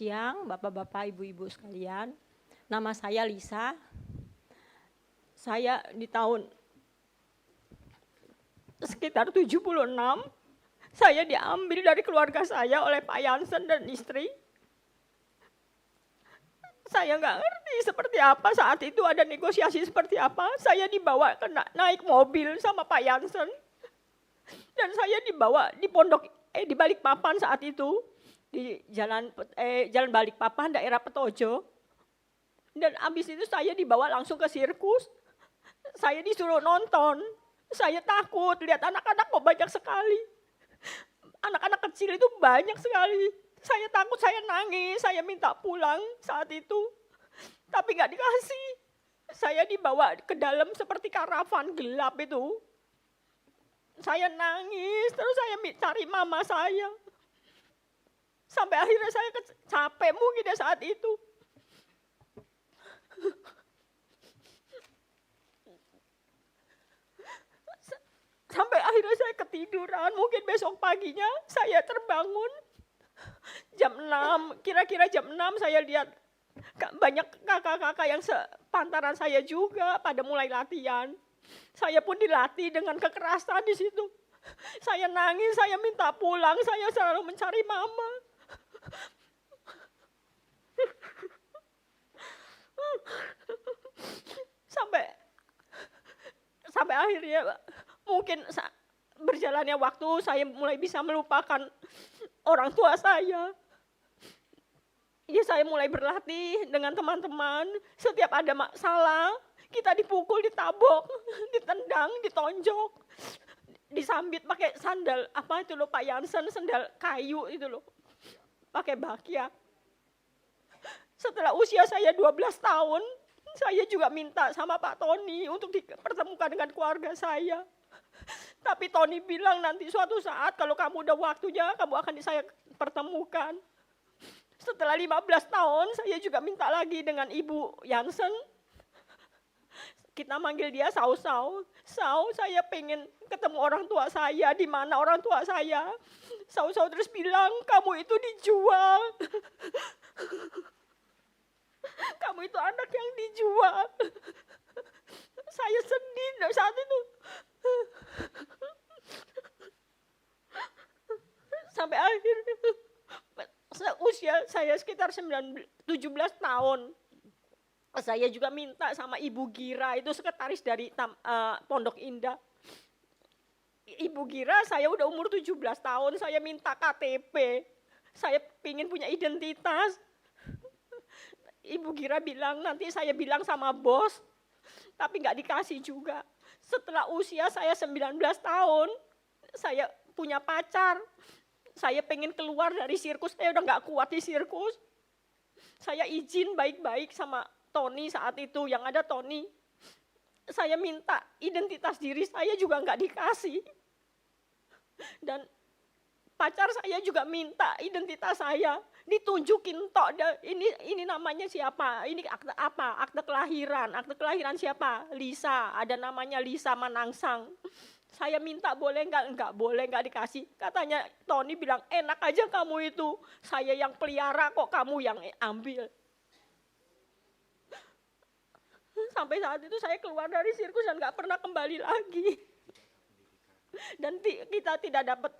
Siang, Bapak-bapak, Ibu-ibu sekalian. Nama saya Lisa. Saya di tahun sekitar 76, saya diambil dari keluarga saya oleh Pak Jansen dan istri. Saya nggak ngerti seperti apa saat itu, ada negosiasi seperti apa. Saya dibawa naik mobil sama Pak Jansen. Dan saya dibawa di di Balikpapan saat itu. Di jalan Balikpapan, daerah Petojo. Dan abis itu saya dibawa langsung ke sirkus. Saya disuruh nonton. Saya takut, lihat anak-anak kok banyak sekali. Anak-anak kecil itu banyak sekali. Saya takut, saya nangis, saya minta pulang saat itu. Tapi gak dikasih. Saya dibawa ke dalam seperti karavan gelap itu. Saya nangis, terus saya cari mama saya. Sampai akhirnya saya capek mungkin ya saat itu. Sampai akhirnya saya ketiduran, mungkin besok paginya saya terbangun. Jam 6, kira-kira jam 6 saya lihat banyak kakak-kakak yang sepantaran saya juga pada mulai latihan. Saya pun dilatih dengan kekerasan di situ. Saya nangis, saya minta pulang, saya selalu mencari mama. Sampai akhirnya mungkin berjalannya waktu saya mulai bisa melupakan orang tua saya. Ya saya mulai berlatih dengan teman-teman, setiap ada masalah kita dipukul, ditabok, ditendang, ditonjok, disambit pakai sandal apa itu loh Pak Jansen, sandal kayu itu loh, pakai bakya. Setelah usia saya 12 tahun, saya juga minta sama Pak Tony untuk dipertemukan dengan keluarga saya. Tapi Tony bilang nanti suatu saat kalau kamu udah waktunya, kamu akan saya pertemukan. Setelah 15 tahun, saya juga minta lagi dengan Ibu Jansen. Kita manggil dia Sau-Sau. Sau, saya pengen ketemu orang tua saya, di mana orang tua saya. Sau-Sau terus bilang, kamu itu dijual. Kamu itu anak yang dijual. Saya sedih saat itu. Sampai akhirnya usia saya sekitar 17 tahun. Saya juga minta sama Ibu Gira, itu sekretaris dari Pondok Indah. Ibu Gira, saya udah umur 17 tahun, saya minta KTP. Saya ingin punya identitas. Ibu Gira bilang, nanti saya bilang sama bos, tapi nggak dikasih juga. Setelah usia saya 19 tahun, saya punya pacar. Saya pengen keluar dari sirkus, saya udah nggak kuat di sirkus. Saya izin baik-baik sama Tony saat itu, yang ada Tony. Saya minta identitas diri saya juga nggak dikasih. Dan pacar saya juga minta identitas saya, ditunjukin tok, ini namanya siapa, ini akte apa, akte kelahiran siapa, Lisa, ada namanya Lisa Manangsang. Saya minta boleh enggak boleh, enggak dikasih. Katanya Tony bilang, enak aja kamu itu, saya yang pelihara kok kamu yang ambil. Sampai saat itu saya keluar dari sirkus dan enggak pernah kembali lagi. Dan kita tidak dapat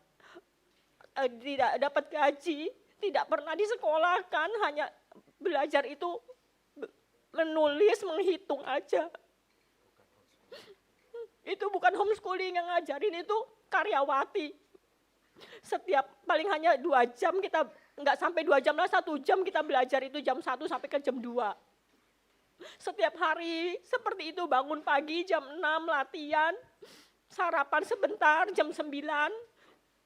gaji, tidak pernah disekolahkan, hanya belajar itu menulis, menghitung aja. Itu bukan homeschooling yang ngajarin, itu karyawati. Setiap paling hanya 2 jam kita, enggak sampai 2 jam lah, 1 jam kita belajar itu jam 1 sampai ke jam 2. Setiap hari seperti itu, bangun pagi jam 6 latihan, sarapan sebentar jam 9,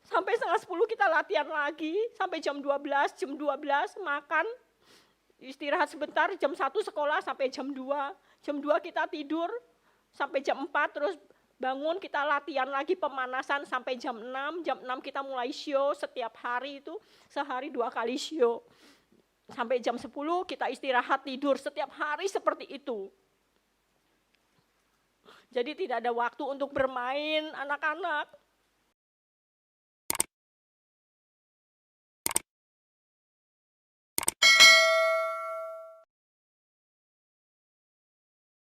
sampai setengah 10 kita latihan lagi, sampai jam 12 makan, istirahat sebentar, jam 1 sekolah sampai jam 2. Jam 2 kita tidur sampai jam 4, terus bangun kita latihan lagi pemanasan sampai jam 6. Jam 6 kita mulai show, setiap hari itu sehari 2 kali show. Sampai jam 10 kita istirahat tidur, setiap hari seperti itu. Jadi tidak ada waktu untuk bermain anak-anak.